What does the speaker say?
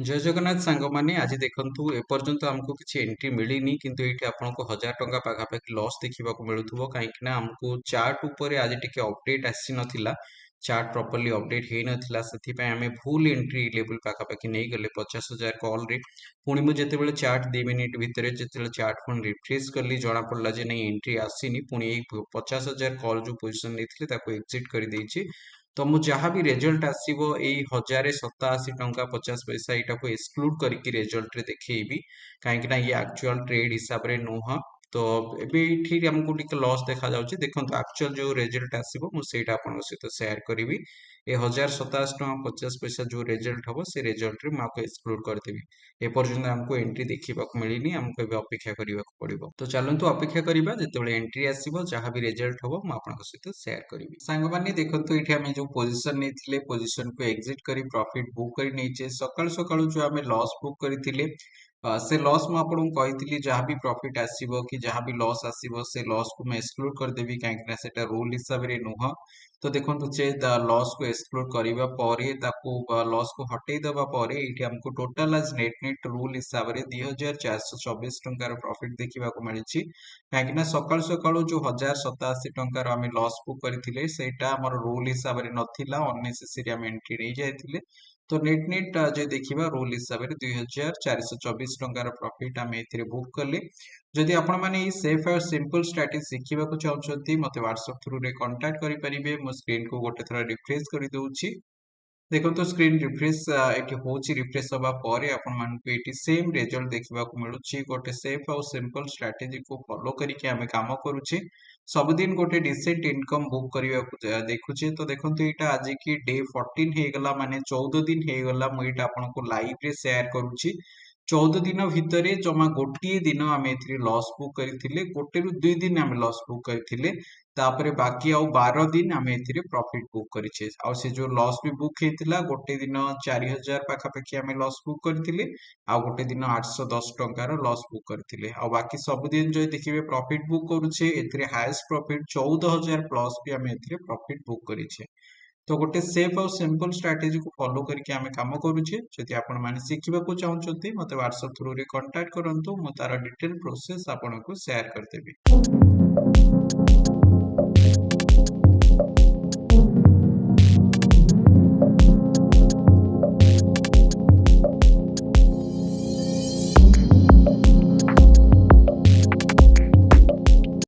जय जगन्नाथ सांगमाने आज देखंतु एपर्यंत आमको किसी एंट्री मिलिनी किंतु एठी आपनको 1000 टंका पाखापाखि लॉस देखिबाकू मिलुथुबो काहेकि ना हमको चार्ट ऊपर आज टिके अपडेट आसी नथिला चार्ट प्रॉपर्ली अपडेट हेई नथिला सेथि पय हमें भूल एंट्री लेवल पाखापाखि नै गले 50000 कॉल रे पुणी मु जेतेबेले चार्ट 2 मिनिट भितरे जेतेबेले चार्ट पुणी रिफ्रेश करली जणा पड़ला जे नै एंट्री आसीनी पुणी 50000 कॉल जो पोजीशन नेथिले ताको एग्जिट कर देइछि तो मु जहाँ भी रिजल्ट आसीबो एई 1087 टंका 50 पैसा एटाको एक्सक्लूड करके रिजल्ट रे देखैबी काहेकि ना ये एक्चुअल ट्रेड हिसाब रे नुह तो एबे एठी हमको टिके लॉस देखा जाउछि देखंतु एक्चुअल जो रिजल्ट आसीबो मु सेटा आपन सहित शेयर करिवि ए 1087 टंका 50 पैसा जो रिजल्ट हबो से रिजल्ट रे माको एक्सक्लूड कर देबी ए पर्यंत हमको एंट्री देखिबाकू मिलिनी हमको एबे अपेक्षा करिबाकू पड़िबो तो चलंतु अपेक्षा करिबा जेतेबेले एंट्री आसीबो जहाँ भी रिजल्ट हबो मु आपन सहित शेयर करिवि सांग माने देखंतु एठी हमें जो पोजीशन नेथिले पोजीशन को एग्जिट करी प्रॉफिट बुक करी नेचे सकाळ सकाळ जो हमें लॉस बुक करिथिले से लॉस मु आपन कहिथिली जहाँ भी प्रॉफिट आसीबो कि जहाँ भी लॉस आसीबो से लॉस को मैं एक्सक्लूड कर देबी काहेकि ना सेटा रूल हिसाब रे नुह तो देखंतु जे लॉस को एक्सक्लूड करिबा परे ताको लॉस को हटेई दबा परे एठी हमको टोटल आज नेट रूल हिसाब रे 2424 टंकार प्रॉफिट देखिबाकू मिलिछि काहेकि ना सकाळ सकाळ जो 1087 टंकार हमें लॉस बुक करिथिले सेटा हमर रूल हिसाब रे नथिला अननेसेसरी हम एंट्री नै जायथिले तो नेट जे देखिबा रूल हिसाब रे 2424 टंकार प्रॉफिट हम एथिरे बुक कले जदि आपण माने ई सेफ और सिंपल स्ट्रेटजी शिखिबाकू चाहउछंती मते WhatsApp थ्रू रे कांटेक्ट करि परिबे मो स्क्रीन को गोटे थरा रिफ्रेश करि दउछि देखो तो स्क्रीन रिफ्रेश एटी होची रिफ्रेश हवा परे आपण मानकु एटी सेम रिजल्ट देखिबाकू मिलुछि गोटे सेफ और सिंपल स्ट्रेटजी को फॉलो करिके हमें काम करूछि सब दिन गोटे डिसेंट इनकम बुक करिया देखुछि तो देखंतु एटा आज की डे 14 हे गला माने 14 दिन हे गला मु एटा आपनको लाइव रे शेयर करूछि 14 दिन भितरे जमा गोटे दिन आम ए लॉस बुक करथिले गोटे रु 2 दिन आम लॉस बुक करथिले तापरे बाकी आउ 12 दिन आम ए प्रॉफिट बुक करिछे आ से जो लॉस भी बुक हेतिला गोटे दिन 4000 पाखापाखि आम लॉस बुक करथिले आ गोटे दिन 810 टंकार लॉस बुक करथिले आ बाकी सब दिन जो देखिबे प्रॉफिट बुक करूछे एथिरे हाईएस्ट प्रॉफिट 14000 प्लस भी आम एथिरे प्रॉफिट बुक करिछे तो गोटे सेफ और सिंपल स्ट्रेटजी को फॉलो करके आम काम करूछे जदि आपण माने शिखिबाकू चाहउछंती मते WhatsApp थ्रू रे कांटेक्ट करंतु मु तार डिटेल प्रोसेस आपनको शेयर कर देबी।